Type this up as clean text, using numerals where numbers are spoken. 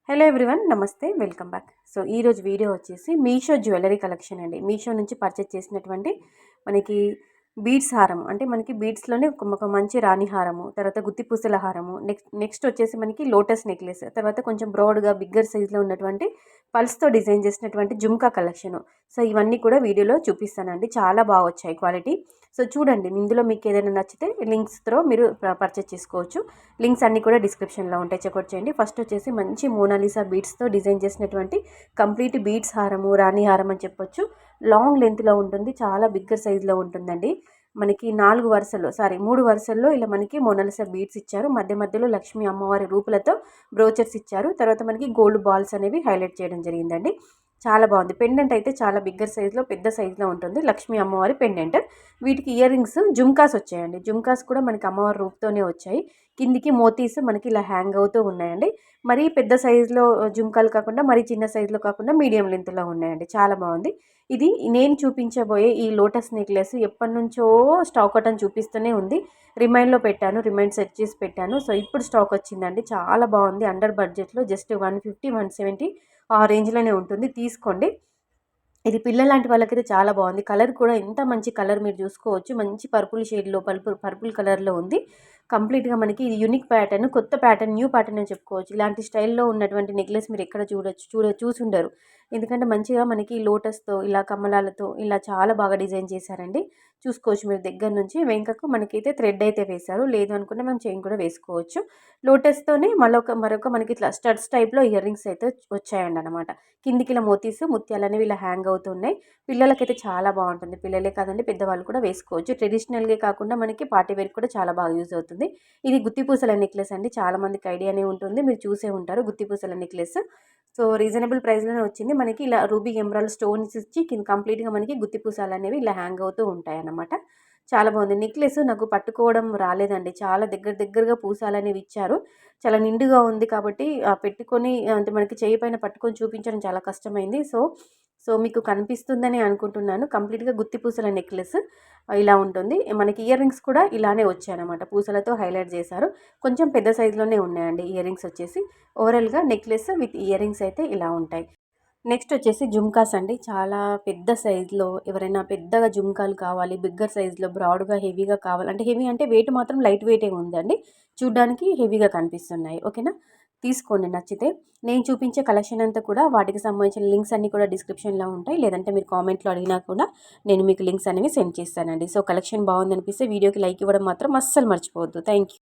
Hello everyone, నమస్తే, welcome back. So ఈరోజు video వచ్చేసి మీషో జ్యువెలరీ కలెక్షన్ అండి. మీషో నుంచి పర్చేస్ చేసినటువంటి మనకి బీడ్స్ హారం, అంటే మనకి బీడ్స్లోనే ఒక మంచి రాణి హారము, తర్వాత గుత్తి పూసల హారము, నెక్స్ట్ వచ్చేసి మనకి లోటస్ నెక్లెస్, తర్వాత కొంచెం బ్రాడ్గా బిగ్గర్ సైజ్లో ఉన్నటువంటి పల్స్తో డిజైన్ చేసినటువంటి జుమ్కా కలెక్షను. సో ఇవన్నీ కూడా వీడియోలో చూపిస్తానండి. చాలా బాగా వచ్చాయి క్వాలిటీ. సో చూడండి, ఇందులో మీకు ఏదైనా నచ్చితే లింక్స్ త్రో మీరు పర్చేస్ చేసుకోవచ్చు. లింక్స్ అన్నీ కూడా డిస్క్రిప్షన్లో ఉంటాయి, చెక్అవుట్ చేయండి. ఫస్ట్ వచ్చేసి మంచి మోనాలిసా బీడ్స్తో డిజైన్ చేసినటువంటి కంప్లీట్ బీడ్స్ హారము, రాణి హారం అని చెప్పొచ్చు. లాంగ్ లెంత్లో ఉంటుంది, చాలా బిగ్గర్ సైజులో ఉంటుందండి. మనకి 3 వరుసల్లో ఇలా మనకి మోనాలిసా బీడ్స్ ఇచ్చారు. మధ్య మధ్యలో లక్ష్మీ అమ్మవారి రూపులతో బ్రోచర్స్ ఇచ్చారు. తర్వాత మనకి గోల్డ్ బాల్స్ అనేవి హైలైట్ చేయడం జరిగిందండి. చాలా బాగుంది. పెండెంట్ అయితే చాలా బిగ్గర్ సైజులో, పెద్ద సైజులో ఉంటుంది. లక్ష్మీ అమ్మవారి పెండెంట్. వీటికి ఇయర్ రింగ్స్ జుమ్కాస్ వచ్చాయండి. జుమ్కాస్ కూడా మనకి అమ్మవారి రూపుతోనే వచ్చాయి. కిందికి మోతీస్ మనకి ఇలా హ్యాంగ్ అవుతూ ఉన్నాయండి. మరీ పెద్ద సైజులో జుమ్కాలు కాకుండా, మరీ చిన్న సైజులో కాకుండా మీడియం లెంత్లో ఉన్నాయండి. చాలా బాగుంది. ఇది నేను చూపించబోయే ఈ లోటస్ నెక్లెస్ ఎప్పటి నుంచో స్టాక్ అవుట్ అని చూపిస్తూనే ఉంది. రిమైండ్లో పెట్టాను, రిమైండ్ సెట్ చేసి పెట్టాను. సో ఇప్పుడు స్టాక్ వచ్చిందండి. చాలా బాగుంది. అండర్ బడ్జెట్లో జస్ట్ 150, 170 ఆ రేంజ్లోనే ఉంటుంది. తీసుకోండి. ఇది పిల్లలాంటి వాళ్ళకైతే చాలా బాగుంది. కలర్ కూడా ఎంత మంచి కలర్ మీరు చూసుకోవచ్చు. మంచి పర్పుల్ షేడ్లో, పర్పుల్ కలర్లో ఉంది. కంప్లీట్గా మనకి ఇది యూనిక్ ప్యాటర్న్, కొత్త ప్యాటర్న్, న్యూ ప్యాటర్న్ అని చెప్పుకోవచ్చు. ఇలాంటి స్టైల్లో ఉన్నటువంటి నెక్లెస్ మీరు ఎక్కడ చూసుండరు. ఎందుకంటే మంచిగా మనకి లోటస్తో, ఇలా కమలాలతో ఇలా చాలా బాగా డిజైన్ చేశారండి. చూసుకోవచ్చు మీరు దగ్గర నుంచి. వెంకకు మనకైతే థ్రెడ్ అయితే వేశారు. లేదు అనుకుంటే మనం చైన్ కూడా వేసుకోవచ్చు. లోటస్తోనే మరొక మనకి ఇట్లా స్టడ్స్ టైప్లో ఇయర్ రింగ్స్ అయితే వచ్చాయండి అనమాట. కిందికి ఇలా ముత్యాలు అనేవి ఇలా హ్యాంగ్ అవుతున్నాయి. పిల్లలకైతే చాలా బాగుంటుంది. పిల్లలే కాదండి, పెద్దవాళ్ళు కూడా వేసుకోవచ్చు. ట్రెడిషనల్గా కాకుండా మనకి పార్టీ వేర్ కూడా చాలా బాగా యూజ్ అవుతుంది. ఇది గుత్తిపూసల నెక్లెస్ అండి. చాలా మందికి ఐడియానే ఉంటుంది, మీరు చూసే ఉంటారు గుత్తిపూసల నెక్లెస్. సో రీజనబుల్ ప్రైస్లోనే వచ్చింది. మనకి ఇలా రూబీ ఎమరాల్డ్ స్టోన్స్ ఇచ్చి కింద కంప్లీట్గా మనకి గుత్తిపూసలు అనేవి ఇలా హ్యాంగ్ అవుతూ ఉంటాయి అన్నమాట. చాలా బాగుంది. నెక్లెస్ నాకు పట్టుకోవడం రాలేదండి. చాలా దగ్గరగా పూసాలనేవి ఇచ్చారు. చాలా నిండుగా ఉంది కాబట్టి పెట్టుకొని అంటే మనకి చేయి పైన పట్టుకొని చూపించడం చాలా కష్టమైంది. సో మీకు కనిపిస్తుందని అనుకుంటున్నాను. కంప్లీట్గా గుత్తి పూసల నెక్లెస్ ఇలా ఉంటుంది. మనకి ఇయర్ రింగ్స్ కూడా ఇలానే వచ్చాయన్నమాట. పూసలతో హైలైట్ చేశారు. కొంచెం పెద్ద సైజులోనే ఉన్నాయండి ఇయర్ రింగ్స్ వచ్చేసి. ఓవరాల్గా నెక్లెస్ విత్ ఇయర్ రింగ్స్ అయితే ఇలా ఉంటాయి. నెక్స్ట్ వచ్చేసి జుమ్కాస్ అండి. చాలా పెద్ద సైజులో ఎవరైనా పెద్దగా జుమ్కాలు కావాలి, బిగ్గర్ సైజులో బ్రాడ్గా హెవీగా కావాలి అంటే, హెవీ అంటే వెయిట్ మాత్రం లైట్ వెయిటే ఉందండి. చూడ్డానికి హెవీగా కనిపిస్తున్నాయి. ఓకేనా, తీసుకోండి నచ్చితే. నేను చూపించే కలెక్షన్ అంతా కూడా వాటికి సంబంధించిన లింక్స్ అన్నీ కూడా డిస్క్రిప్షన్లో ఉంటాయి. లేదంటే మీరు కామెంట్లో అడిగినా కూడా నేను మీకు లింక్స్ అనేవి సెండ్ చేస్తానండి. సో కలెక్షన్ బాగుందనిపిస్తే వీడియోకి లైక్ ఇవ్వడం మాత్రం అస్సలు మర్చిపోవద్దు. Thank you.